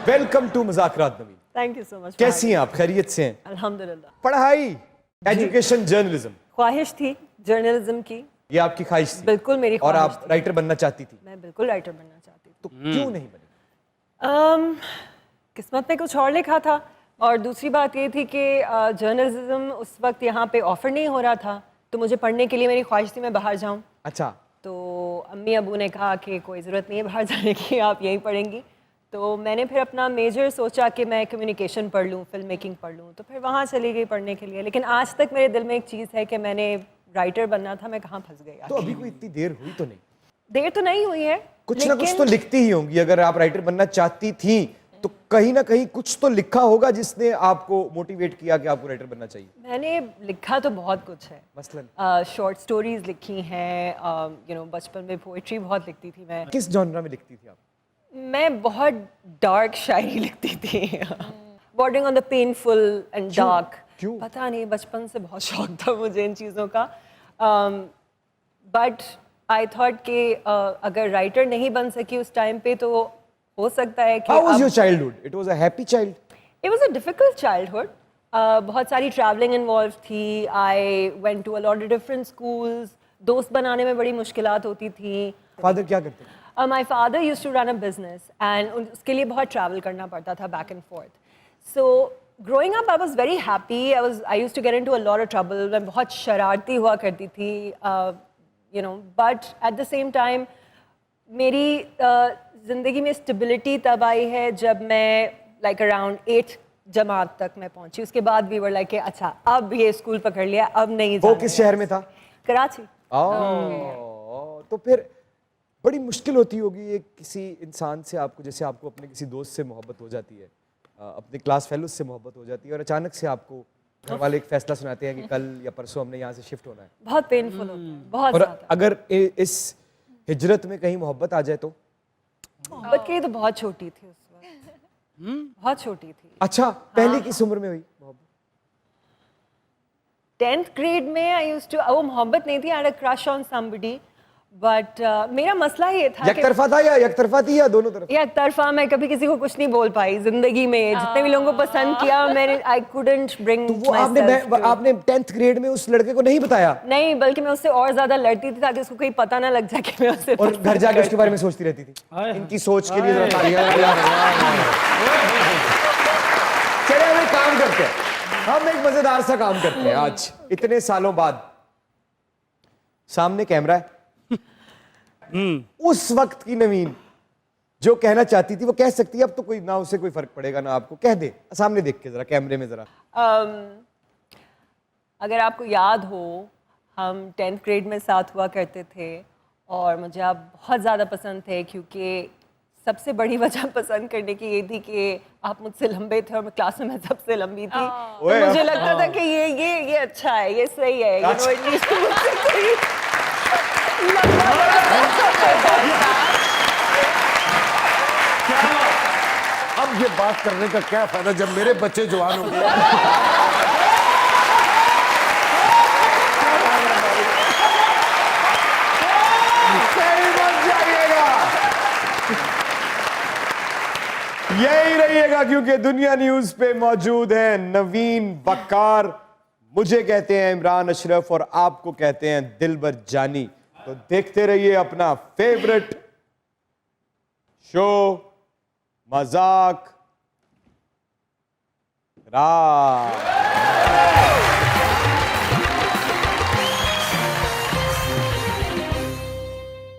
Welcome to मुज़ाकरात Naveen. Thank you so much. कैसी हैं आप? खैरियत से हैं? अल्हम्दुलिल्लाह। पढ़ाई, एजुकेशन, जर्नलिज्म, ख्वाहिश थी जर्नलिज्म की। ये आपकी ख्वाहिश थी? बिल्कुल मेरी और ख्वाहिश आप थी। राइटर बनना चाहती थी? मैं बिल्कुल राइटर बनना चाहती थी। तो क्यों नहीं बनी? किस्मत में कुछ और लिखा था, और दूसरी बात ये थी कि जर्नलिज्म उस वक्त यहाँ पे ऑफर नहीं हो रहा था, तो मुझे पढ़ने के लिए मेरी ख्वाहिश थी मैं बाहर जाऊँ। अच्छा, तो अम्मी अबू ने कहा कि कोई ज़रूरत नहीं है बाहर जाने की, आप यहीं पढ़ेंगी। तो मैंने फिर अपना मेजर सोचा कि मैं कम्युनिकेशन पढ़ लूँ, फिल्म मेकिंग पढ़ लूँ, तो फिर वहाँ चली गई पढ़ने के लिए। लेकिन आज तक मेरे दिल में एक चीज़ है कि मैंने राइटर बनना था, मैं कहाँ फंस गई। तो अभी कोई इतनी देर हुई तो नहीं? देर तो नहीं हुई है, कुछ ना कुछ तो लिखती ही होंगी। अगर आप राइटर बनना चाहती थी तो कहीं ना कहीं कुछ तो लिखा होगा जिसने आपको मोटिवेट किया कि आपको राइटर बनना चाहिए। मैंने लिखा तो बहुत कुछ है। मसलन शॉर्ट स्टोरीज लिखी हैं, बचपन में पोइट्री बहुत लिखती थी मैं। किस जॉनरा में लिखती थी आप? मैं बहुत डार्क शायरी लिखती थी, bordering on the painful and dark. क्यों? पता नहीं, बचपन से बहुत शौक था मुझे इन चीज़ों का। बट आई थॉट कि अगर राइटर नहीं बन सकी उस टाइम पे, तो हो सकता है कि How was your childhood? It was a happy child? It was a difficult childhood. बहुत सारी traveling involved थी. I went to a lot of different schools. दोस्त बनाने में बड़ी मुश्किलात होती थी. फादर क्या करते थे? My father used to run a business and उसके लिए बहुत travel करना पड़ता था back and forth. So growing up I was very happy. I used to get into a lot of trouble. मैं बहुत शरारती हुआ करती थी. But at the same time मेरी ज़िंदगी में स्टेबिलिटी तब आई है जब मैं लाइक अराउंड 8th जमात तक मैं पहुंची। उसके बाद भी वर लाइक अच्छा अब ये स्कूल पकड़ लिया, अब नहीं जाना। वो किस शहर में था? कराची। तो फिर बड़ी मुश्किल होती होगी ये किसी इंसान से, आपको जैसे आपको अपने किसी दोस्त से मोहब्बत हो जाती है, अपने क्लास फेलोज से मोहब्बत हो जाती है, और अचानक से आपको घर वाले एक फैसला सुनाते हैं कि कल या परसों हमने यहाँ से शिफ्ट होना है। बहुत पेनफुल होता है, बहुत और ज़्यादा। अगर इस हिजरत में कहीं मोहब्बत आ जाए तो? मोहब्बत की तो बहुत छोटी थी उस वक्त, बहुत छोटी थी। अच्छा, पहली किस उम्र में हुई मोहब्बत? 10th grade में आई यूज्ड टू, वो मोहब्बत नहीं थी, I had a crush on somebody, but मेरा मसला ये था एक तरफा था या एक तरफा थी या दोनों तरफ? एक तरफा। मैं कभी किसी को कुछ नहीं बोल पाई जिंदगी में, जितने भी लोगों को पसंद किया मैंने, आई कुडंट ब्रिंग। तो वो आपने 10th ग्रेड में उस लड़के को नहीं बताया? नहीं, बल्कि मैं उससे और ज्यादा लड़ती थी ताकि उसको कहीं पता ना लग जाए कि मैं उससे। और घर जाके उसके बारे में सोचती रहती थी? इनकी सोच के लिए तालियां। चलिए हम एक काम करते हैं, हम एक मजेदार सा काम करते हैं आज इतने सालों बाद। सामने कैमरा है, उस वक्त की नवीन जो कहना चाहती थी वो कह सकती है। अब तो कोई ना, उसे कोई फर्क पड़ेगा ना आपको। कह दे सामने देख के जरा, कैमरे में जरा। अगर आपको याद हो, हम 10th grade में साथ हुआ करते थे और मुझे आप बहुत ज़्यादा पसंद थे, क्योंकि सबसे बड़ी वजह पसंद करने की ये थी कि आप मुझसे लंबे थे और मैं क्लास में मैं सबसे लंबी थी। तो मुझे लगता था कि ये अच्छा है, ये सही है, अब ये बात करने का क्या फायदा जब मेरे बच्चे जवान हो गए। यही रहिएगा क्योंकि दुनिया न्यूज पे मौजूद है नवीन वक्कार। मुझे कहते हैं इमरान अशरफ और आपको कहते हैं दिलबर जानी। तो देखते रहिए अपना फेवरेट शो मजाक रात।